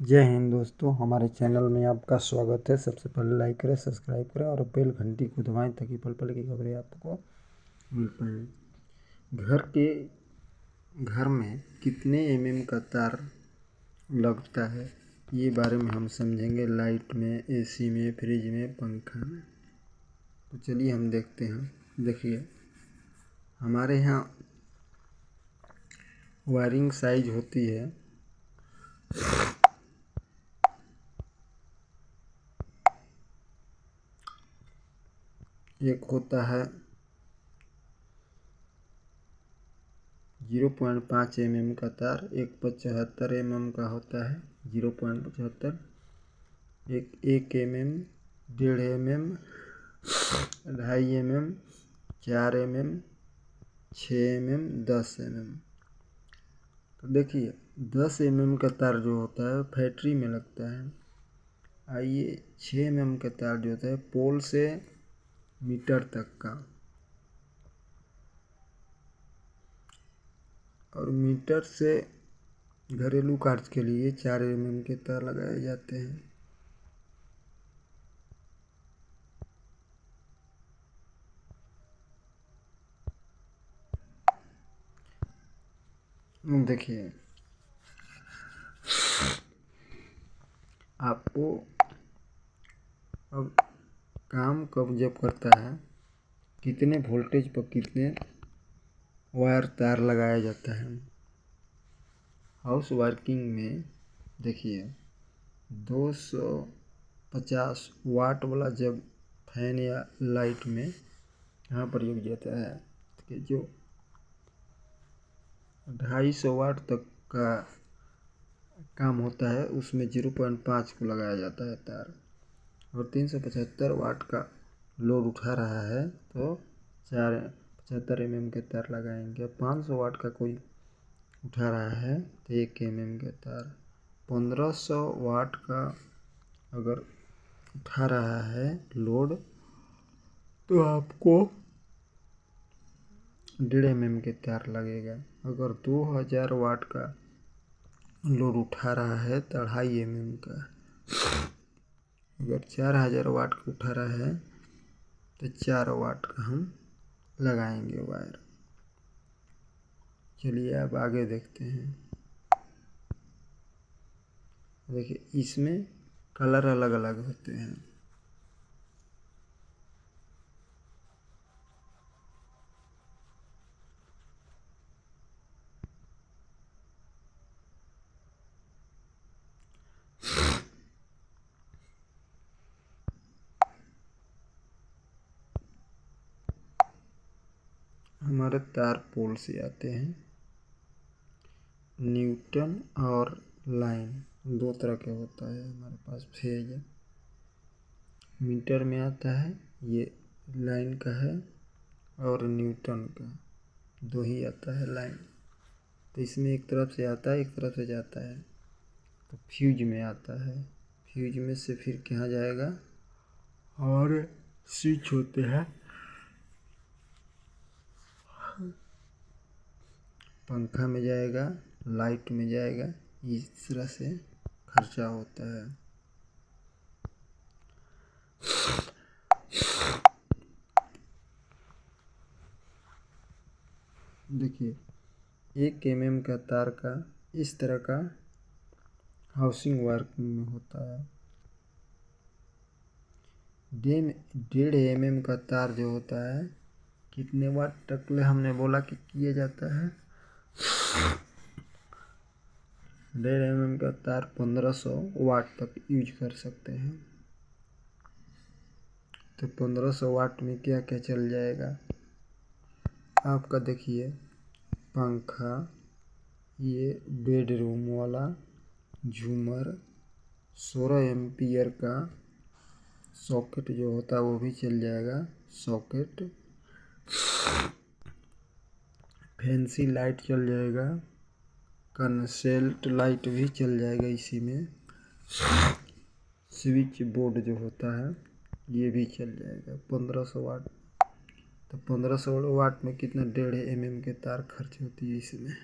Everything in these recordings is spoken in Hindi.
जय हिंद दोस्तों, हमारे चैनल में आपका स्वागत है। सबसे पहले लाइक करें, सब्सक्राइब करें और बेल घंटी को दबाएं ताकि पल पल की खबरें आपको मिल पाएँ। घर में कितने एमएम का तार लगता है, ये बारे में हम समझेंगे। लाइट में, एसी में, फ्रिज में, पंखा में। तो चलिए हम देखते हैं। देखिए, हमारे यहाँ वायरिंग साइज होती है एक होता है 0.5 mm का तार, एक 75 mm का होता है 0.75, एक 1 mm, 1.5 mm, 2.5 mm, 4 mm, 6 mm, 10 mm। तो देखिए 10 mm का तार जो होता है फैक्ट्री में लगता है। आइए 6 mm का तार जो होता है पोल से मीटर तक का, और मीटर से घरेलू कार्य के लिए 4 mm के तार लगाए जाते हैं। देखिए, आपको अब काम कब जब करता है, कितने वोल्टेज पर कितने वायर तार लगाया जाता है। हाउस वर्किंग में देखिए 250 वाट वाला जब फैन या लाइट में यहाँ प्रयोग जाता है, कि जो 250 वाट तक का काम होता है उसमें 0.5 को लगाया जाता है तार। और 375 वाट का लोड उठा रहा है तो 75 mm के तार लगाएंगे। 500 वाट का कोई उठा रहा है तो 1 mm के तार। 1500 वाट का अगर उठा रहा है लोड तो आपको 1.5 mm के तार लगेगा। अगर 2000 वाट का लोड उठा रहा है तो 2.5 mm का। अगर 4000 वाट का उठा रहा है तो 4 वाट का हम लगाएंगे वायर। चलिए अब आगे देखते हैं। देखिए इसमें कलर अलग अलग होते हैं। हमारे तार पोल से आते हैं। न्यूटन और लाइन दो तरह के होता है हमारे पास। फेज मीटर में आता है, ये लाइन का है, और न्यूटन का, दो ही आता है लाइन। तो इसमें एक तरफ से आता है, एक तरफ से जाता है। तो फ्यूज में आता है, फ्यूज में से फिर कहाँ जाएगा, और स्विच होते हैं, पंखा में जाएगा, लाइट में जाएगा। इस तरह से खर्चा होता है। देखिए 1 mm का तार का इस तरह का हाउसिंग वर्क में होता है। 1.5 mm का तार जो होता है कितने वाट तक हमने बोला कि किया जाता है। 1.5 mm का तार 1500 वाट तक यूज कर सकते हैं। तो 1500 वाट में क्या क्या चल जाएगा आपका। देखिए पंखा, ये बेडरूम वाला झूमर, 16 एम्पियर का सॉकेट जो होता है वो भी चल जाएगा। सॉकेट, फैंसी लाइट चल जाएगा, कंसेल्ट लाइट भी चल जाएगा इसी में। स्विच बोर्ड जो होता है ये भी चल जाएगा। 1500 वाट। तो 1500 वाट में कितना 1.5 mm के तार खर्च होती है इसमें।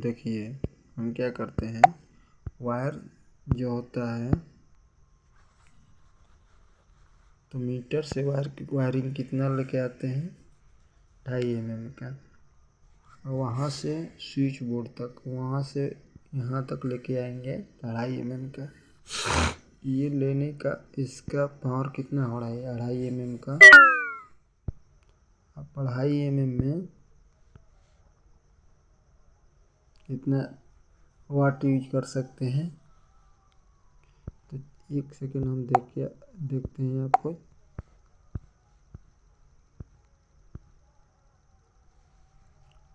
देखिए हम क्या करते हैं, वायर जो होता है तो मीटर से वायरिंग कितना लेके आते हैं, 2.5 mm का, और वहाँ से स्विच बोर्ड तक, वहाँ से यहाँ तक लेके आएंगे 2.5 mm का। ये लेने का इसका पावर कितना हो रहा है, 2.5 mm का। अब 2.5 mm में कितना वाट यूज कर सकते हैं, तो 1 सेकेंड हम देखते हैं आपको।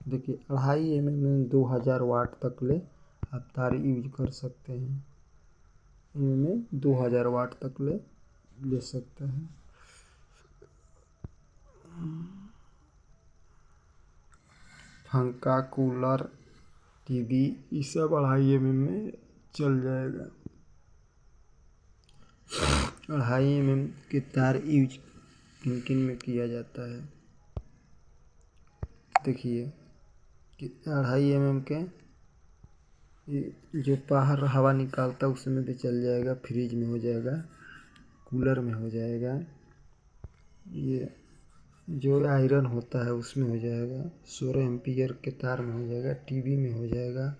देखिए 2.5 mm में 2000 वाट तक ले आप तार यूज कर सकते हैं। इनमें 2000 वाट तक ले सकते हैं। पंखा, कूलर, टीवी, ये सब 2.5 mm में चल जाएगा। 2.5 mm के तार यूज किन किन में किया जाता है, देखिए कि 2.5 mm के जो बाहर हवा निकालता है उसमें भी चल जाएगा, फ्रिज में हो जाएगा, कूलर में हो जाएगा, ये जो आयरन होता है उसमें हो जाएगा, 16 एम्पियर के तार में हो जाएगा, टीवी में हो जाएगा।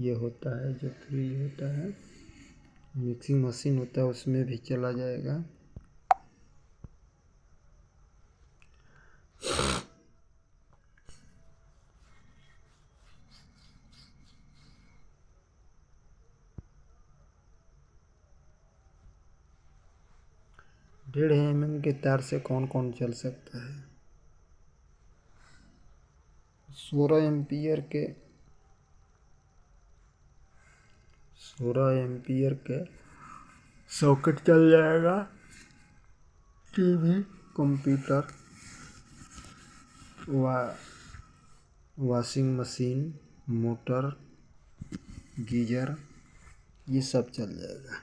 ये होता है जो फ्रिज होता है, मिक्सिंग मशीन होता है उसमें भी चला जाएगा। डेढ़ mm के तार से कौन कौन चल सकता है, 16 एम्पियर के सॉकेट चल जाएगा। TV, computer, washing machine, motor, geyser, ये सब चल जाएगा।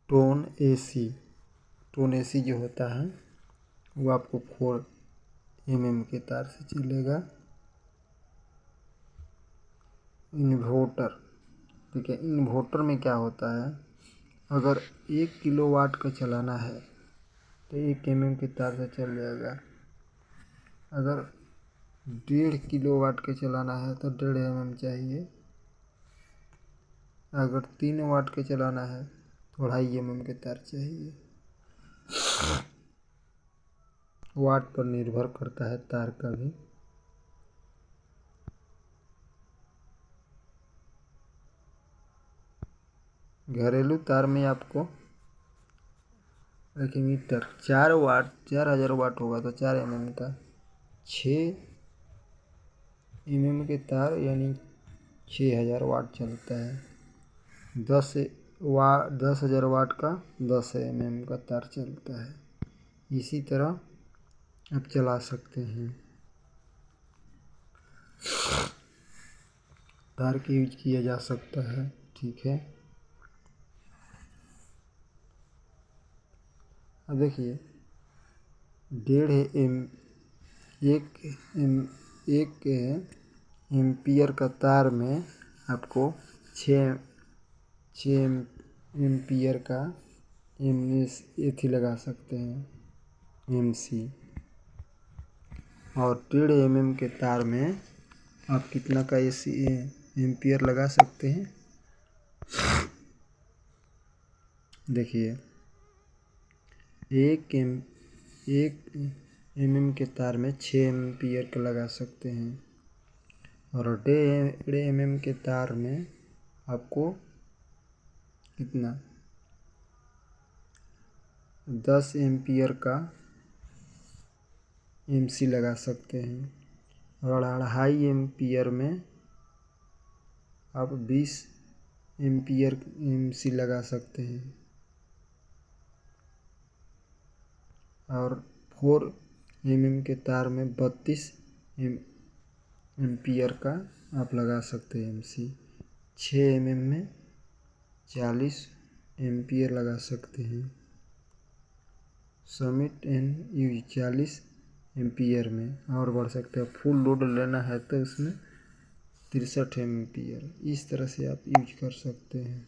टोन एसी जो होता है वो आपको 4 mm के तार से चलेगा। इन्वर्टर, ठीक है, इन्वर्टर में क्या होता है, अगर 1 किलोवाट का चलाना है तो 1 mm के तार से चल जाएगा। अगर 1.5 किलोवाट का चलाना है तो 1.5 mm चाहिए। अगर 3 वाट का चलाना है तो 2.5 mm के तार चाहिए। वाट पर निर्भर करता है तार का भी। घरेलू तार में आपको देखिए मीटर 4000 वाट होगा तो 4 mm का 6 mm के तार यानी 6000 वाट चलता है। 10,000 वाट का 10 mm का तार चलता है। इसी तरह आप चला सकते हैं, तार का यूज किया जा सकता है, ठीक है। अब देखिए 1 एम्पियर का तार में आपको 6 एम्पियर का एथी लगा सकते हैं, MC। और 1.5 mm के तार में आप कितना का एम्पियर लगा सकते हैं, देखिए 1 mm के तार में 6 एम्पियर का लगा सकते हैं, और 1.5 mm के तार में आपको कितना 10 एम्पियर का MC लगा सकते हैं, और 2.5 एम्पियर में आप 20 एम्पियर MC लगा सकते हैं, और 4 mm के तार में 32 एम्पियर का आप लगा सकते हैं MC। 6 mm में 40 एम्पियर लगा सकते हैं। समिट एंड यूज 40 एम्पियर में और बढ़ सकते हैं। फुल लोड लेना है तो उसमें 63 एम्पियर। इस तरह से आप यूज कर सकते हैं।